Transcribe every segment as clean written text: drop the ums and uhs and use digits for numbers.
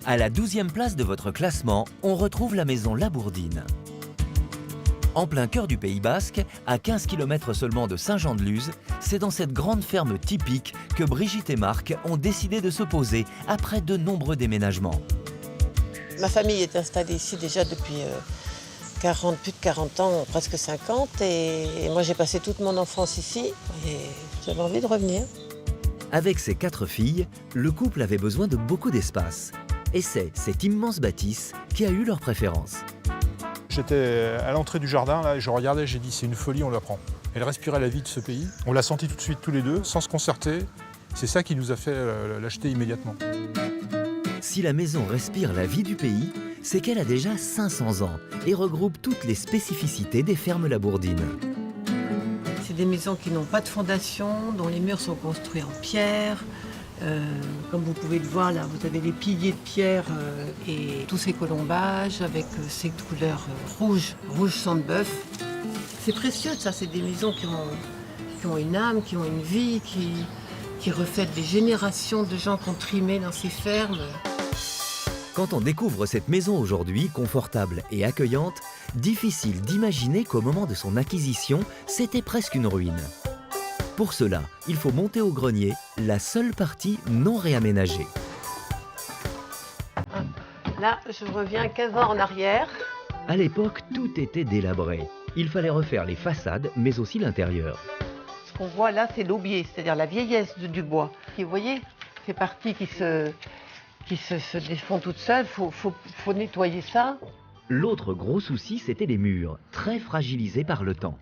À la 12e place de votre classement, on retrouve la maison Labourdine. En plein cœur du Pays Basque, à 15 km seulement de Saint-Jean-de-Luz, c'est dans cette grande ferme typique que Brigitte et Marc ont décidé de se poser après de nombreux déménagements. Ma famille est installée ici déjà depuis plus de 40 ans, presque 50. Et moi j'ai passé toute mon enfance ici et j'avais envie de revenir. Avec ses 4 filles, le couple avait besoin de beaucoup d'espace. Et c'est cette immense bâtisse qui a eu leur préférence. J'étais à l'entrée du jardin, là, et je regardais, j'ai dit c'est une folie, on la prend. Elle respirait la vie de ce pays. On l'a senti tout de suite tous les deux, sans se concerter. C'est ça qui nous a fait l'acheter immédiatement. Si la maison respire la vie du pays, c'est qu'elle a déjà 500 ans et regroupe toutes les spécificités des fermes labourdines. C'est des maisons qui n'ont pas de fondation, dont les murs sont construits en pierre. Comme vous pouvez le voir là, vous avez les piliers de pierre et tous ces colombages avec ces couleurs rouge sang de bœuf. C'est précieux ça, c'est des maisons qui ont une âme, qui ont une vie, qui reflètent des générations de gens qui ont trimé dans ces fermes. Quand on découvre cette maison aujourd'hui, confortable et accueillante, difficile d'imaginer qu'au moment de son acquisition, c'était presque une ruine. Pour cela, il faut monter au grenier, la seule partie non réaménagée. Là, je reviens 15 ans en arrière. À l'époque, tout était délabré. Il fallait refaire les façades, mais aussi l'intérieur. Ce qu'on voit là, c'est l'aubier, c'est-à-dire la vieillesse du bois. Et vous voyez, ces parties qui se défont toutes seules, faut nettoyer ça. L'autre gros souci, c'était les murs, très fragilisés par le temps.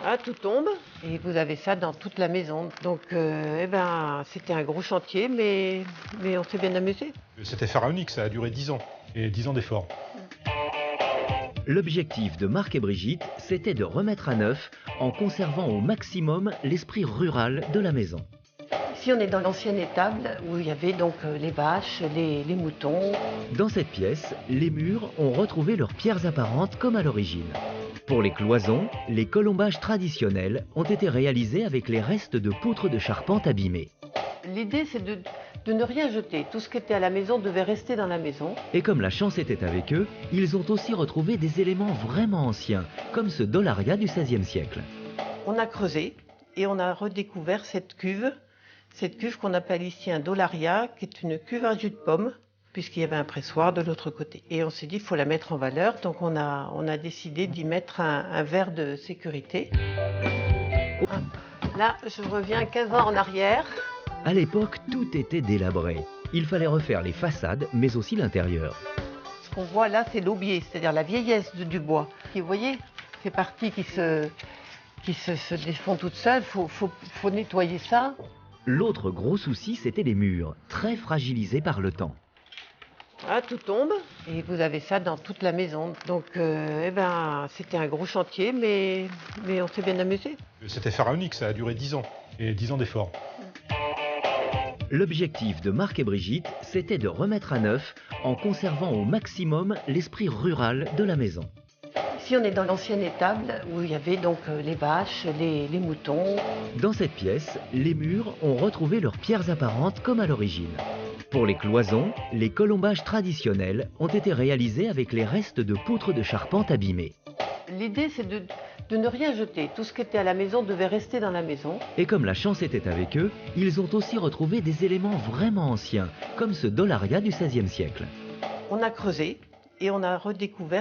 Ah, tout tombe et vous avez ça dans toute la maison. Donc, c'était un gros chantier, mais on s'est bien amusé. C'était pharaonique, ça a duré 10 ans, et 10 ans d'efforts. L'objectif de Marc et Brigitte, c'était de remettre à neuf en conservant au maximum l'esprit rural de la maison. Ici, on est dans l'ancienne étable où il y avait donc les vaches, les moutons. Dans cette pièce, les murs ont retrouvé leurs pierres apparentes comme à l'origine. Pour les cloisons, les colombages traditionnels ont été réalisés avec les restes de poutres de charpente abîmées. L'idée, c'est de ne rien jeter. Tout ce qui était à la maison devait rester dans la maison. Et comme la chance était avec eux, ils ont aussi retrouvé des éléments vraiment anciens, comme ce dollaria du XVIe siècle. On a creusé et on a redécouvert cette cuve qu'on appelle ici un dollaria, qui est une cuve à jus de pomme, puisqu'il y avait un pressoir de l'autre côté. Et on s'est dit, il faut la mettre en valeur, donc on a décidé d'y mettre un verre de sécurité. Là, je reviens 15 ans en arrière. À l'époque, tout était délabré. Il fallait refaire les façades, mais aussi l'intérieur. Ce qu'on voit là, c'est l'aubier, c'est-à-dire la vieillesse du bois. Et vous voyez, ces parties qui se défont toutes seules, faut nettoyer ça. L'autre gros souci, c'était les murs, très fragilisés par le temps. Ah, tout tombe et vous avez ça dans toute la maison. Donc, c'était un gros chantier, mais on s'est bien amusé. C'était pharaonique, ça a duré 10 ans, et 10 ans d'efforts. L'objectif de Marc et Brigitte, c'était de remettre à neuf en conservant au maximum l'esprit rural de la maison. Ici, on est dans l'ancienne étable où il y avait donc les vaches, les moutons. Dans cette pièce, les murs ont retrouvé leurs pierres apparentes comme à l'origine. Pour les cloisons, les colombages traditionnels ont été réalisés avec les restes de poutres de charpente abîmées. L'idée, c'est de ne rien jeter. Tout ce qui était à la maison devait rester dans la maison. Et comme la chance était avec eux, ils ont aussi retrouvé des éléments vraiment anciens, comme ce dollaria du XVIe siècle. On a creusé et on a redécouvert